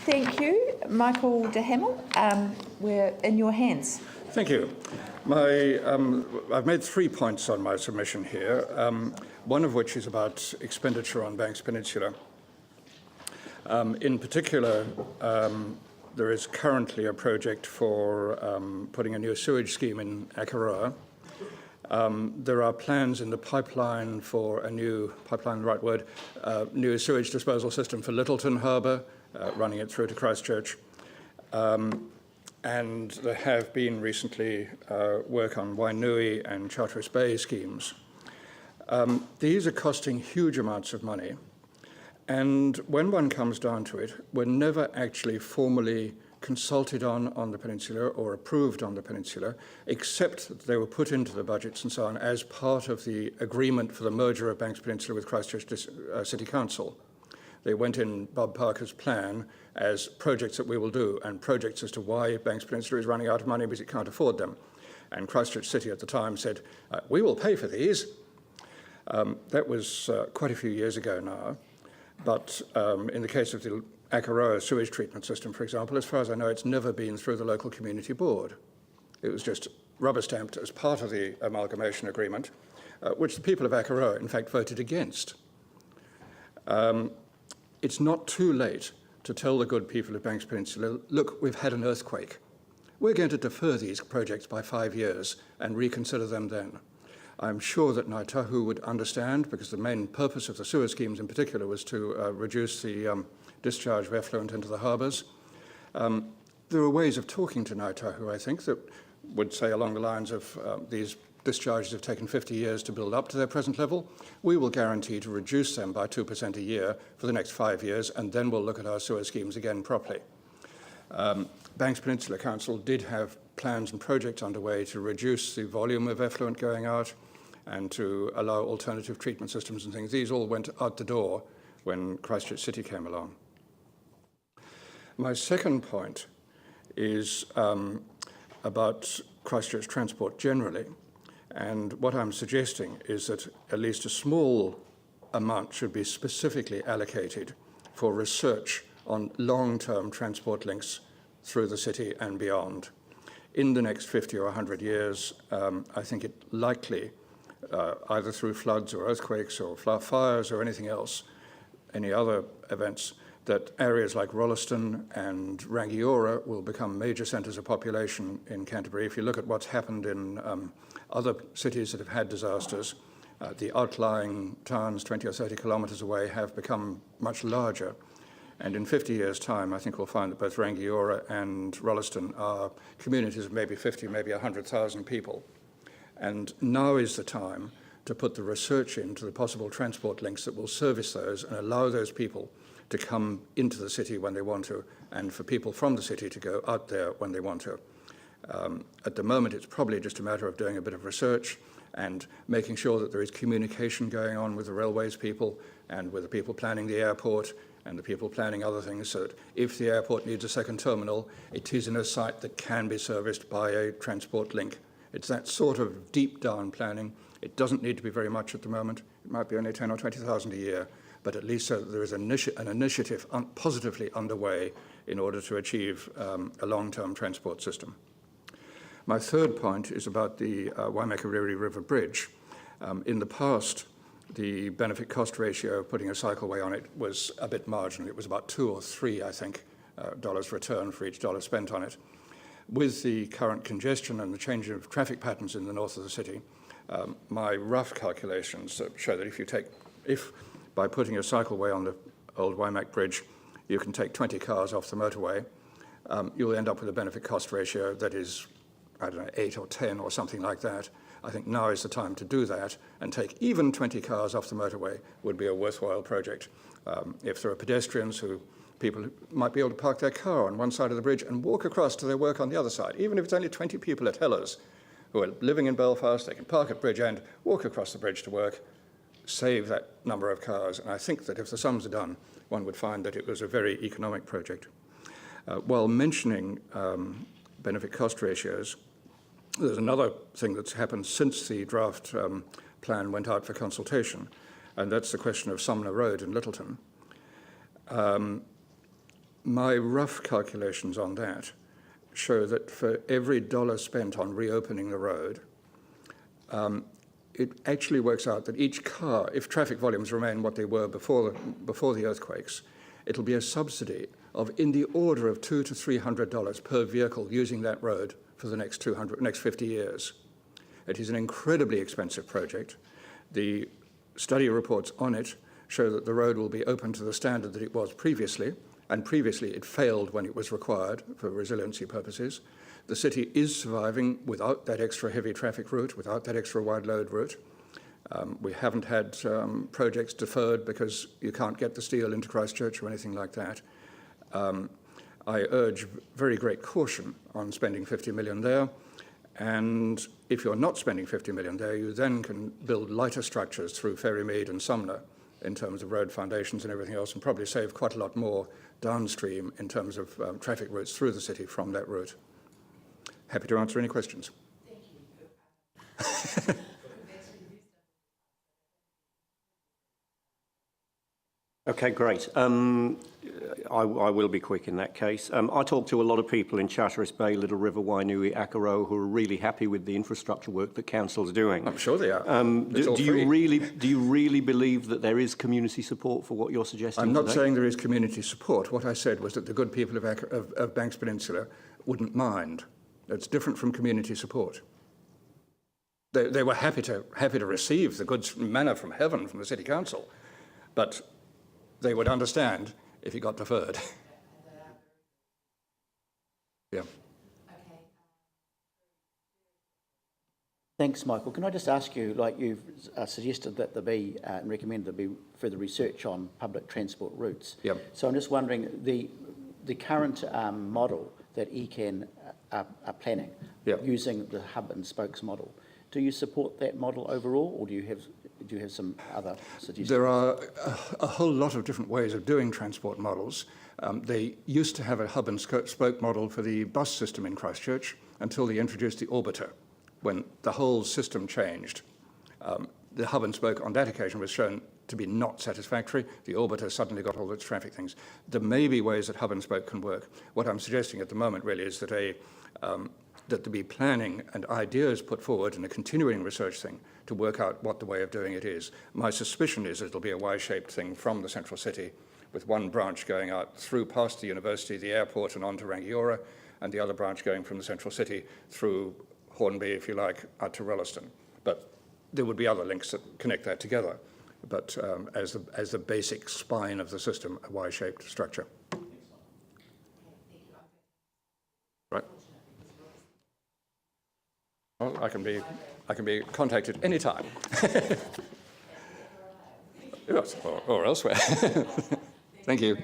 Thank you. Michael de Hamel, we're in your hands. Thank you. I've made 3 points on my submission here, one of which is about expenditure on Banks Peninsula. In particular, there is currently a project for putting a new sewage scheme in Akaroa. There are plans in the pipeline for a new, pipeline the right word, new sewage disposal system for Lyttelton Harbour, running it through to Christchurch. And there have been recently work on Wainui and Charteris Bay schemes. These are costing huge amounts of money. And when one comes down to it, we're never actually formally consulted on the peninsula or approved on the peninsula, except that they were put into the budgets and so on as part of the agreement for the merger of Banks Peninsula with Christchurch City Council. They went in Bob Parker's plan as projects that we will do, and projects as to why Banks Peninsula is running out of money because it can't afford them. And Christchurch City at the time said, we will pay for these. That was quite a few years ago now. But in the case of the Akaroa sewage treatment system, for example, as far as I know, it's never been through the local community board. It was just rubber stamped as part of the amalgamation agreement, which the people of Akaroa, in fact, voted against. It's not too late to tell the good people of Banks Peninsula, look, we've had an earthquake. We're going to defer these projects by 5 years and reconsider them then. I'm sure that Ngāi Tahu would understand, because the main purpose of the sewer schemes in particular was to reduce the discharge of effluent into the harbours. There are ways of talking to Ngāi Tahu, I think, that would say along the lines of these discharges have taken 50 years to build up to their present level. We will guarantee to reduce them by 2% a year for the next 5 years, and then we'll look at our sewer schemes again properly. Banks Peninsula Council did have plans and projects underway to reduce the volume of effluent going out and to allow alternative treatment systems and things. These all went out the door when Christchurch City came along. My second point is about Christchurch transport generally. And what I'm suggesting is that at least a small amount should be specifically allocated for research on long-term transport links through the city and beyond. In the next 50 or 100 years, I think it likely, either through floods or earthquakes or fires or anything else, any other events, that areas like Rolleston and Rangiora will become major centres of population in Canterbury. If you look at what's happened in other cities that have had disasters, the outlying towns 20 or 30 kilometres away have become much larger. And in 50 years' time, I think we'll find that both Rangiora and Rolleston are communities of maybe 50, maybe 100,000 people. And now is the time to put the research into the possible transport links that will service those and allow those people to come into the city when they want to, and for people from the city to go out there when they want to. At the moment, it's probably just a matter of doing a bit of research and making sure that there is communication going on with the railways people and with the people planning the airport and the people planning other things, so that if the airport needs a second terminal, it is in a site that can be serviced by a transport link. It's that sort of deep down planning. It doesn't need to be very much at the moment. It might be only 10 or 20,000 a year, but at least so that there is an initiative positively underway in order to achieve a long-term transport system. My third point is about the Waimakariri River Bridge. In the past, the benefit-cost ratio of putting a cycleway on it was a bit marginal. It was about 2 or 3, I think, dollars return for each dollar spent on it. With the current congestion and the change of traffic patterns in the north of the city, my rough calculations show that if by putting a cycleway on the old Waimak Bridge, you can take 20 cars off the motorway, you'll end up with a benefit-cost ratio that is, I don't know, 8 or 10 or something like that. I think now is the time to do that, and take even 20 cars off the motorway would be a worthwhile project. If there are pedestrians people might be able to park their car on one side of the bridge and walk across to their work on the other side. Even if it's only 20 people at Hellers who are living in Belfast, they can park at Bridge End, walk across the bridge to work, save that number of cars. And I think that if the sums are done, one would find that it was a very economic project. While mentioning benefit cost ratios, there's another thing that's happened since the draft plan went out for consultation, and that's the question of Sumner Road in Lyttelton. My rough calculations on that show that for every dollar spent on reopening the road, it actually works out that each car, if traffic volumes remain what they were before the earthquakes, it'll be a subsidy of in the order of $200 to $300 per vehicle using that road for the next 50 years. It is an incredibly expensive project. The study reports on it show that the road will be open to the standard that it was previously, and previously it failed when it was required for resiliency purposes. The city is surviving without that extra heavy traffic route, without that extra wide load route. We haven't had projects deferred because you can't get the steel into Christchurch or anything like that. I urge very great caution on spending $50 million there. And if you're not spending $50 million there, you then can build lighter structures through Ferrymead and Sumner in terms of road foundations and everything else, and probably save quite a lot more downstream in terms of traffic routes through the city from that route. Happy to answer any questions. Thank you. Okay, great. I will be quick in that case. I talk to a lot of people in Charteris Bay, Little River, Wainui, Akaroa, who are really happy with the infrastructure work that council's doing. I'm sure they are. Do you really believe that there is community support for what you're suggesting? I'm not today? saying there is community support. What I said was that the good people of Banks Peninsula wouldn't mind. That's different from community support. They were happy to receive the good manna from heaven from the city council, but they would understand if it got deferred. Yeah. Thanks, Michael. Can I just ask you, like you've suggested that there be and recommended there be further research on public transport routes. Yep. So I'm just wondering, the current model that ECAN are planning, yep, using the hub and spokes model, do you support that model overall, or do you have some other suggestions? There are a whole lot of different ways of doing transport models. They used to have a hub and spoke model for the bus system in Christchurch until they introduced the orbiter, when the whole system changed. The hub and spoke on that occasion was shown to be not satisfactory. The orbiter suddenly got all its traffic things. There may be ways that hub and spoke can work. What I'm suggesting at the moment really is that that there be planning and ideas put forward and a continuing research thing to work out what the way of doing it is. My suspicion is it'll be a Y-shaped thing from the central city, with one branch going out through past the university, the airport, and on to Rangiora, and the other branch going from the central city through Hornby, if you like, out to Rolleston. But there would be other links that connect that together. But as the basic spine of the system, a Y-shaped structure. Right. Well, I can be contacted any time. Yes, or elsewhere. Thank you.